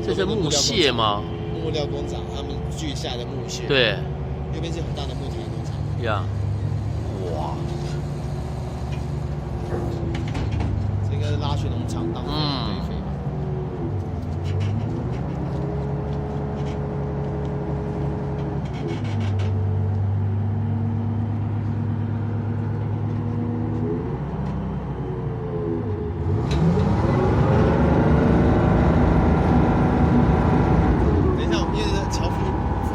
这是木屑吗？木料工厂，他们锯下的木屑。对。右边是很大的木材农场。呀，哇！这应该是拉雪农场当中的堆肥吧。等一下，我们因为桥腹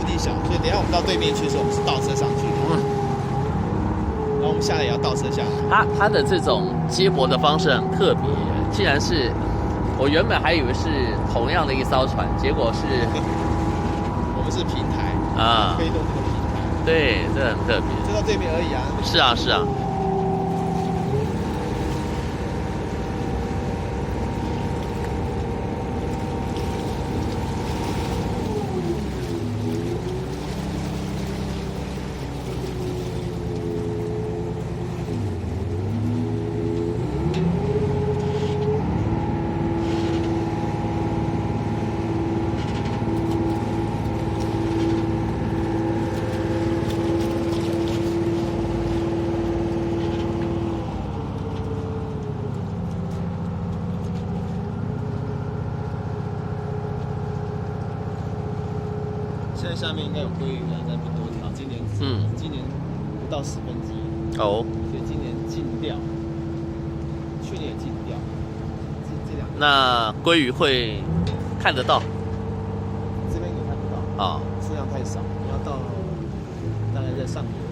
地小，所以等一下我们到对面去的时候，我们是倒车上去的。然后我们下来也要倒车下来。它的这种接驳的方式很特别，既然是我原本还以为是同样的一艘船，结果是我们是平台啊，推动这个平台。对，这很特别。就到对面而已啊。是啊，是啊。现在下面应该有鲑鱼啊，但不多条。今年不到1/10。哦。所以今年禁钓，去年也禁钓。这两年。那鲑鱼会看得到？这边也看不到。啊。数量太少，你要到大概在上游。